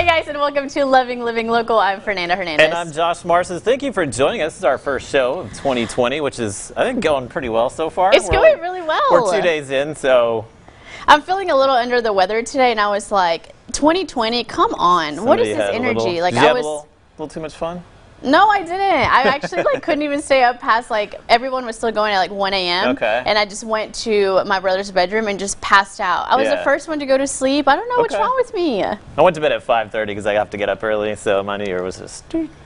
Hey guys, and welcome to Loving Living Local. I'm Fernanda Hernandez. And I'm Josh Marces. Thank you for joining us. This is our first show of 2020, which is, I think, going pretty well so far. It's going really well. We're 2 days in, so... I'm feeling a little under the weather today, and I was like, 2020, come on. What is this energy? Did you have a little too much fun? No, I didn't. I actually couldn't even stay up past everyone was still going at 1 a.m. Okay. And I just went to my brother's bedroom and just passed out. I was the first one to go to sleep. I don't know what's wrong with me. I went to bed at 5:30 because I have to get up early, so my New Year was just...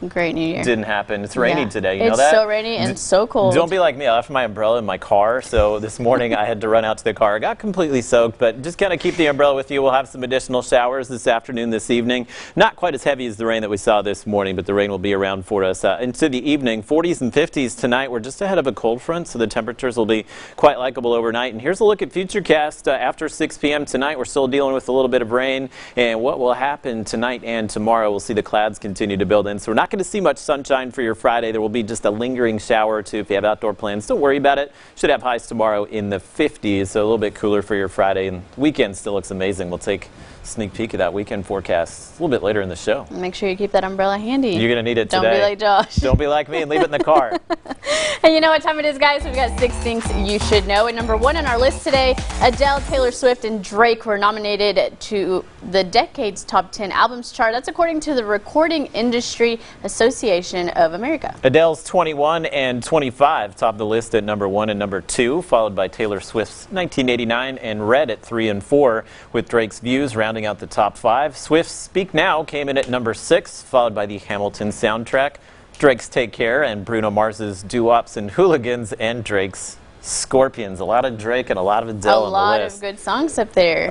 Great New Year. Didn't happen. It's rainy today, you know that? It's so rainy and so cold. Don't be like me. I left my umbrella in my car, so this morning I had to run out to the car. I got completely soaked, but just kind of keep the umbrella with you. We'll have some additional showers this afternoon, this evening. Not quite as heavy as the rain that we saw this morning, but the rain will be around for us. Into the evening, 40s and 50s tonight. We're just ahead of a cold front, so the temperatures will be quite likable overnight. And here's a look at Futurecast. After 6 p.m. tonight, we're still dealing with a little bit of rain. And what will happen tonight and tomorrow, we'll see the clouds continue to build in. So we're not going to see much sunshine for your Friday. There will be just a lingering shower or two if you have outdoor plans. Don't worry about it. Should have highs tomorrow in the 50s, so a little bit cooler for your Friday. And the weekend still looks amazing. We'll take a sneak peek of that weekend forecast a little bit later in the show. Make sure you keep that umbrella handy. You're going to need it today. Don't be like Josh. Don't be like me and leave it in the car. And you know what time it is, guys? We've got 6 things you should know. And number 1 on our list today, Adele, Taylor Swift, and Drake were nominated to the Decade's Top 10 Albums chart. That's according to the Recording Industry Association of America. Adele's 21 and 25 topped the list at number 1 and number 2, followed by Taylor Swift's 1989 and Red at 3 and 4, with Drake's Views rounding out the top 5. Swift's Speak Now came in at number 6, followed by the Hamilton soundtrack, Drake's Take Care, and Bruno Mars's Doo-Wops and Hooligans, and Drake's Scorpions. A lot of Drake and a lot of Adele on the list. A lot of good songs up there.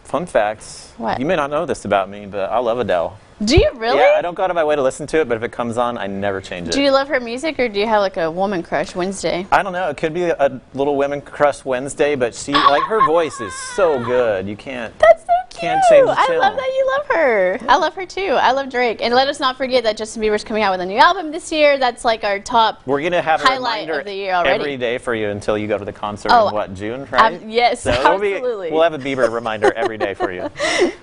Fun facts. What? You may not know this about me, but I love Adele. Do you really? Yeah, I don't go out of my way to listen to it, but if it comes on, I never change it. Do you love her music, or do you have a woman crush Wednesday? I don't know. It could be a little women crush Wednesday, but she, her voice is so good. You can't. That's so cute. Can't change the I channel. love that you love her. Yeah. I love her too. I love Drake. And let us not forget that Justin Bieber's coming out with a new album this year. That's our top We're going to have highlight of the year already. Every day for you until you go to the concert in what, June, right? Yes, so absolutely. We'll have a Bieber reminder every day for you.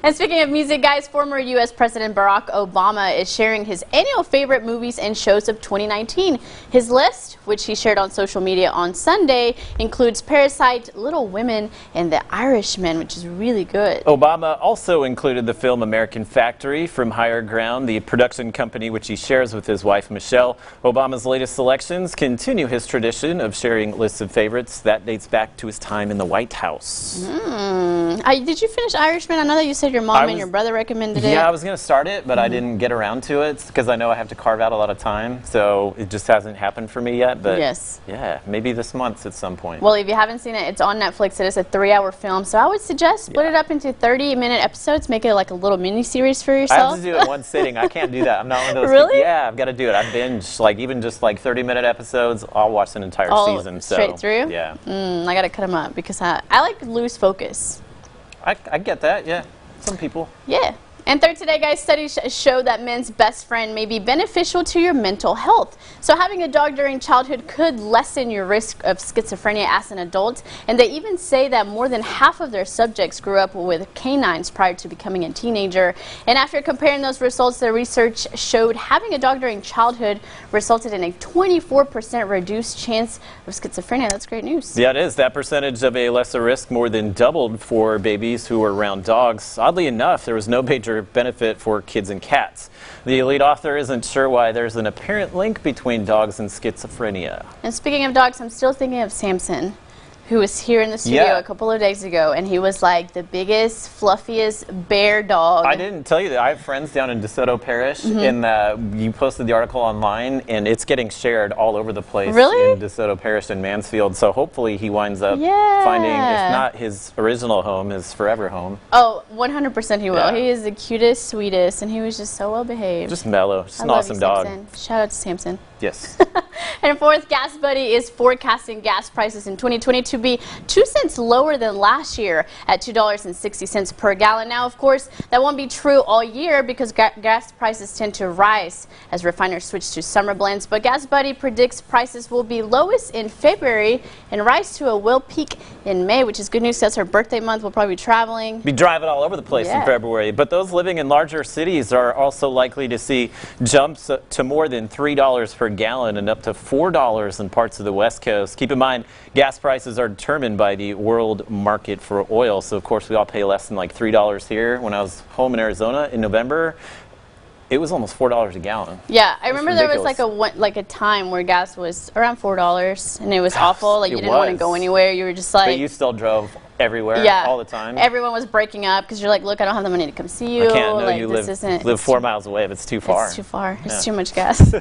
And speaking of music, guys, former U.S. President Barack Obama is sharing his annual favorite movies and shows of 2019. His list, which he shared on social media on Sunday, includes Parasite, Little Women, and The Irishman, which is really good. Obama also included the film American Factory from Higher Ground, the production company which he shares with his wife Michelle. Obama's latest selections continue his tradition of sharing lists of favorites. That dates back to his time in the White House. Did you finish Irishman? I know that you said your mom and your brother recommended it. Yeah, I was going to start it, but I didn't get around to it because I know I have to carve out a lot of time, so it just hasn't happened for me yet. But yes. Yeah, maybe this month at some point. Well, if you haven't seen it, it's on Netflix. It is a 3-hour film, so I would suggest split it up into 30-minute episodes. Make it like a little mini-series for yourself. I have to do it in one sitting. I can't do that. I'm not one of those. Really? Yeah, I've got to do it. I binge, even just 30-minute episodes. I'll watch an entire season. Straight through? Yeah. I got to cut them up because I like lose focus. I get that, yeah. Some people. Yeah. And third today, guys, studies show that men's best friend may be beneficial to your mental health. So having a dog during childhood could lessen your risk of schizophrenia as an adult. And they even say that more than half of their subjects grew up with canines prior to becoming a teenager. And after comparing those results, the research showed having a dog during childhood resulted in a 24% reduced chance of schizophrenia. That's great news. Yeah, it is. That percentage of a lesser risk more than doubled for babies who were around dogs. Oddly enough, there was no major benefit for kids and cats. The lead author isn't sure why there's an apparent link between dogs and schizophrenia. And speaking of dogs, I'm still thinking of Samson, who was here in the studio a couple of days ago, and he was like the biggest, fluffiest bear dog. I didn't tell you that. I have friends down in DeSoto Parish, and you posted the article online, and it's getting shared all over the place in DeSoto Parish and Mansfield, so hopefully he winds up finding, if not his original home, his forever home. Oh, 100% he will. Yeah. He is the cutest, sweetest, and he was just so well behaved. Just mellow. Just an awesome dog. Samson. Shout out to Samson. Yes. And fourth, Gas Buddy is forecasting gas prices in 2020 to be 2 cents lower than last year at $2.60 per gallon. Now, of course, that won't be true all year because gas prices tend to rise as refiners switch to summer blends. But Gas Buddy predicts prices will be lowest in February and rise to a will peak in May, which is good news. That's her birthday month. We'll probably be traveling. Be driving all over the place in February. But those living in larger cities are also likely to see jumps to more than $3 per gallon and up to $4 in parts of the West Coast. Keep in mind, gas prices are determined by the world market for oil. So, of course, we all pay less than like $3 here. When I was home in Arizona in November, it was almost $4 a gallon. Yeah, I remember there was like a time where gas was around $4 and it was awful. Like you didn't want to go anywhere. You were just like. But you still drove everywhere all the time. Everyone was breaking up because you're like, look, I don't have the money to come see you. I can't. No, like, you live 4 miles away, but it's too far. It's too far. It's too much gas.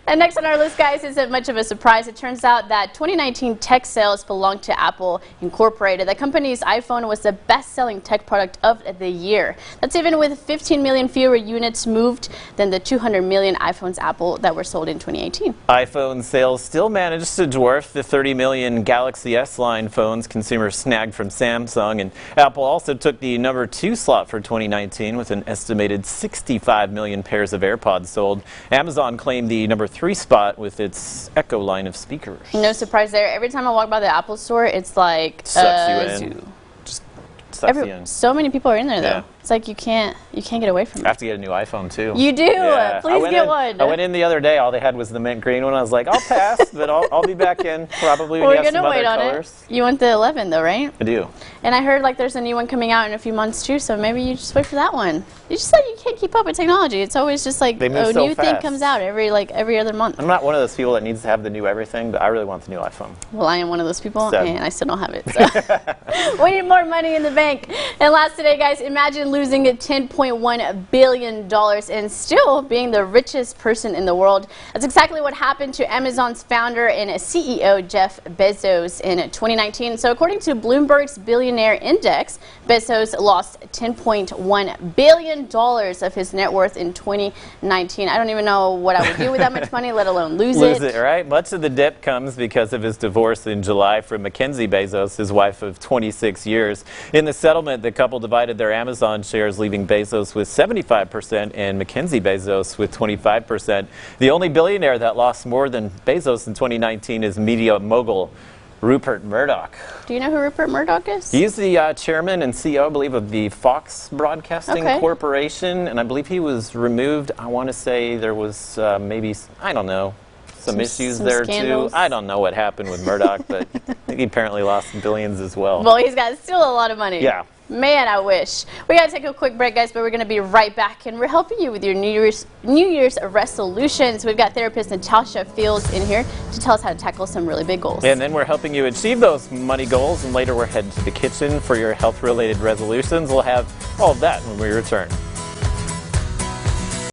And next on our list, guys, isn't much of a surprise. It turns out that 2019 tech sales belonged to Apple Incorporated. The company's iPhone was the best-selling tech product of the year. That's even with 15 million fewer units moved than the 200 million iPhones Apple that were sold in 2018. iPhone sales still managed to dwarf the 30 million Galaxy S line phones consumers snagged from Samsung, and Apple also took the #2 slot for 2019 with an estimated 65 million pairs of AirPods sold. Amazon claimed the #3 spot with its Echo line of speakers. No surprise there. Every time I walk by the Apple store, it's like sucks you in. Just sucks you in. So many people are in there though. Yeah. It's like you can't get away from it. I have to get a new iPhone too. You do? Yeah. Please get one. I went in the other day. All they had was the mint green one. I was like, I'll pass, but I'll be back in probably when you have some other colors. You want the 11 though, right? I do. And I heard like there's a new one coming out in a few months too, so maybe you just wait for that one. You just said you can't keep up with technology. It's always just like a new thing comes out every other month. I'm not one of those people that needs to have the new everything, but I really want the new iPhone. Well, I am one of those people, and I still don't have it. So. We need more money in the bank. And last today, guys, imagine losing $10.1 billion and still being the richest person in the world. That's exactly what happened to Amazon's founder and CEO Jeff Bezos in 2019. So according to Bloomberg's Billionaire Index, Bezos lost $10.1 billion of his net worth in 2019. I don't even know what I would do with that much money, let alone lose it. Lose it, right? Much of the dip comes because of his divorce in July from Mackenzie Bezos, his wife of 26 years. In the settlement, the couple divided their Amazon shares, leaving Bezos with 75% and Mackenzie Bezos with 25%. The only billionaire that lost more than Bezos in 2019 is media mogul Rupert Murdoch. Do you know who Rupert Murdoch is? He's the chairman and CEO, I believe, of the Fox Broadcasting Corporation, and I believe he was removed. I want to say there was maybe, I don't know, some issues there scandals. Too. I don't know what happened with Murdoch, but he apparently lost billions as well. Well, he's got still a lot of money. Yeah. Man, I wish. We got to take a quick break, guys, but we're going to be right back, and we're helping you with your New Year's resolutions. We've got therapist Natasha Fields in here to tell us how to tackle some really big goals. And then we're helping you achieve those money goals, and later we're heading to the kitchen for your health-related resolutions. We'll have all of that when we return.